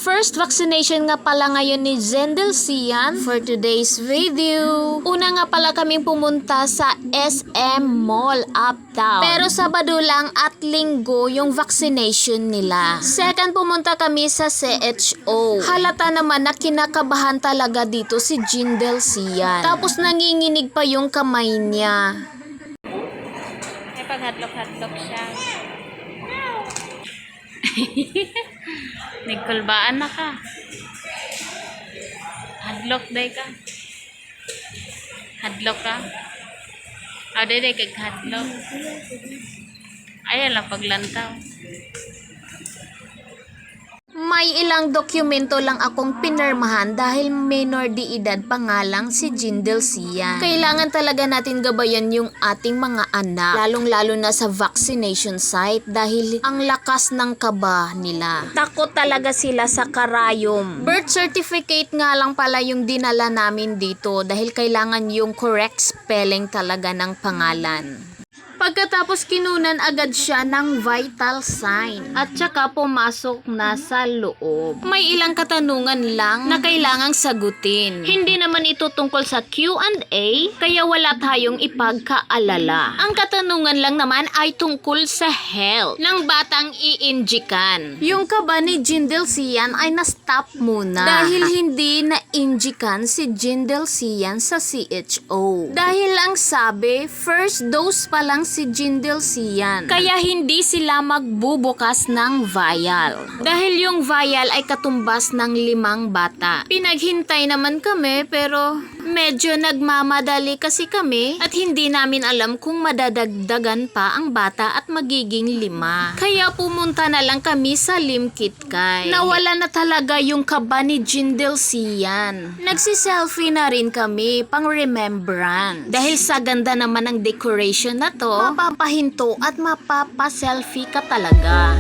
First vaccination nga pala ngayon ni Zendel Cian for today's video. Una nga pala kaming pumunta sa SM Mall Uptown. Pero Sabado lang at Linggo yung vaccination nila. Second, pumunta kami sa CHO. Halata naman na kinakabahan talaga dito si Zendel Cian. Tapos nanginginig pa yung kamay niya. May paghatlok-hatlok siya. Nagkulbaan na ka. Hadlok day ka. Hadlok ka. Aw day kag hadlok. Ayan lang paglantaw. May ilang dokumento lang akong pinirmahan dahil minor de edad pa nga lang si Zendel Cian. Kailangan talaga natin gabayan yung ating mga anak, lalong-lalo na sa vaccination site dahil ang lakas ng kaba nila. Takot talaga sila sa karayom. Birth certificate nga lang pala yung dinala namin dito dahil kailangan yung correct spelling talaga ng pangalan. Pagkatapos kinunan agad siya ng vital sign at saka pumasok na sa loob. May ilang katanungan lang na kailangang sagutin. Hindi naman ito tungkol sa Q&A kaya wala tayong ipagkaalala. Ang katanungan lang naman ay tungkol sa health ng batang iinjikan. Yung kaba ni Zendel Cian ay na-stop muna dahil hindi na-injikan si Zendel Cian sa CHO. Dahil ang sabi, first dose pa lang si Zendel Cian. Kaya hindi sila magbubukas ng vial. Dahil yung vial ay katumbas ng 5 bata. Pinaghintay naman kami pero medyo nagmamadali kasi kami at hindi namin alam kung madadagdagan pa ang bata at magiging 5. Kaya pumunta na lang kami sa Limkitkay. Nawala na talaga yung kaba ni Zendel Cian. Nagsiselfie na rin kami pang remembrance. Dahil sa ganda naman ng decoration na to, mapapahinto at mapapaselfie ka talaga.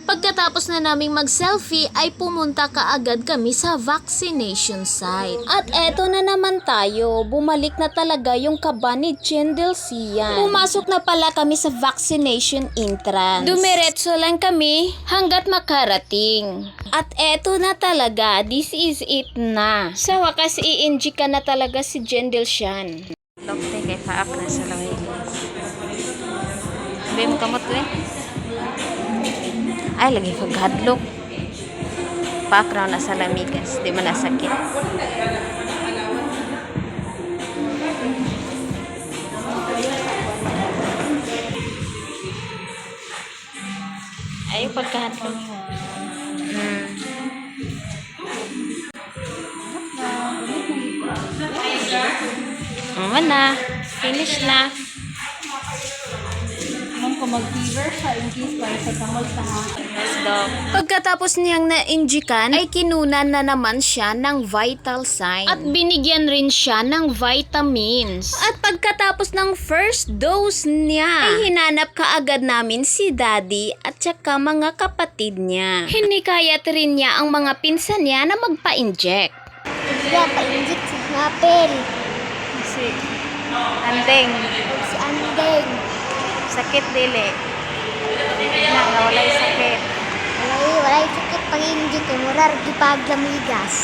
Pagkatapos na naming mag-selfie ay pumunta kaagad kami sa vaccination site. At eto na naman tayo, bumalik na talaga yung kaba ni Zendel Cian. Pumasok na pala kami sa vaccination entrance. Dumiretso lang kami hanggat makarating. At eto na talaga, this is it na. Sa wakas i-injika na talaga si Zendel Cian. Hadlok day kay paak na sa laway. Sabi mo kamot ko eh. Ay, lagi kag hadlok. Paak raw na sa lamigas. Di man nasakit. Ay, pagkahadlok. Na. Finish na. Mag-fever siya in case para sa tamol sa Yes, Doc. Pagkatapos niyang na-injikan, ay kinunan na naman siya ng vital sign. At binigyan rin siya ng vitamins. At pagkatapos ng first dose niya, ay hinanap kaagad namin si Daddy at saka mga kapatid niya. Hinikayat rin niya ang mga pinsan niya na magpa-inject. Kaya pa-inject si Napel. Si Andeng. Si Andeng. Sakit dili. Walay sakit. Walay sakit pag-inject. Murar gipaglamigas.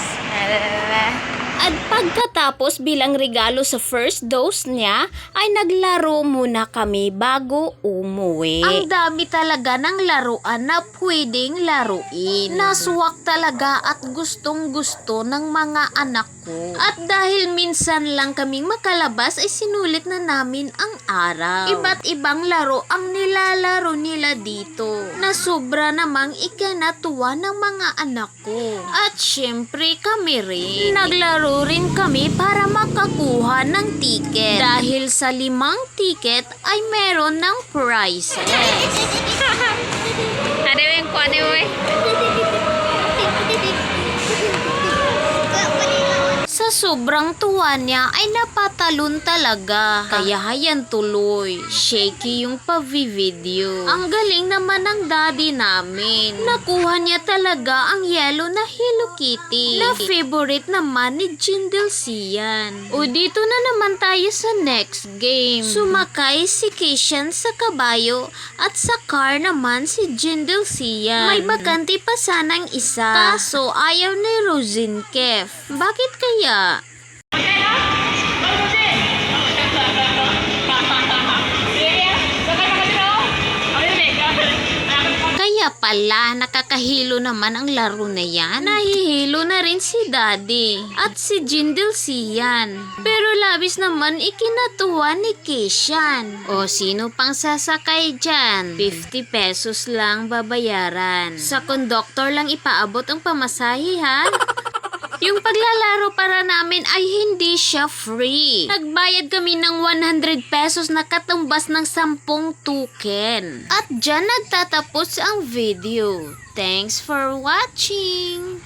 At pagkatapos bilang regalo sa first dose niya, ay naglaro muna kami bago umuwi. Ang dami talaga ng laruan na pwedeng laruin. Naswak talaga at gustong gusto ng mga anak ko. At dahil minsan lang kaming makalabas ay sinulit na namin ang araw. Iba't ibang laro ang nilalaro nila dito na sobra namang ikinatuwa ng mga anak ko. At syempre kami rin. Naglaro rin kami para makakuha ng ticket. Dahil sa 5 ticket ay meron ng prizes. Ano yung kuha mo eh? Sa Sa sobrang tuwa niya ay napatalon talaga. Kaya hayan tuloy. Shaky yung pavi-video. Ang galing naman ng daddy namin. Nakuha niya talaga ang yellow na Hello Kitty. Na favorite naman ni Jindal Sian. O dito na naman tayo sa next game. Sumakay si Kishan sa kabayo at sa car naman si Jindal Sian. May bakante pa sanang isa. Kaso ayaw ni Rosenkef. Bakit kaya? Kaya pala, nakakahilo naman ang laro na yan. Nahihilo na rin si Daddy at si Jindal Sian. Pero labis naman ikinatuwa ni Kishan. O sino pang sasakay dyan? 50 pesos lang babayaran. Sa konduktor lang ipaabot ang pamasahe ha? Yung paglalaro para namin ay hindi siya free. Nagbayad kami ng 100 pesos na katumbas ng 10 token. At dyan nagtatapos ang video. Thanks for watching!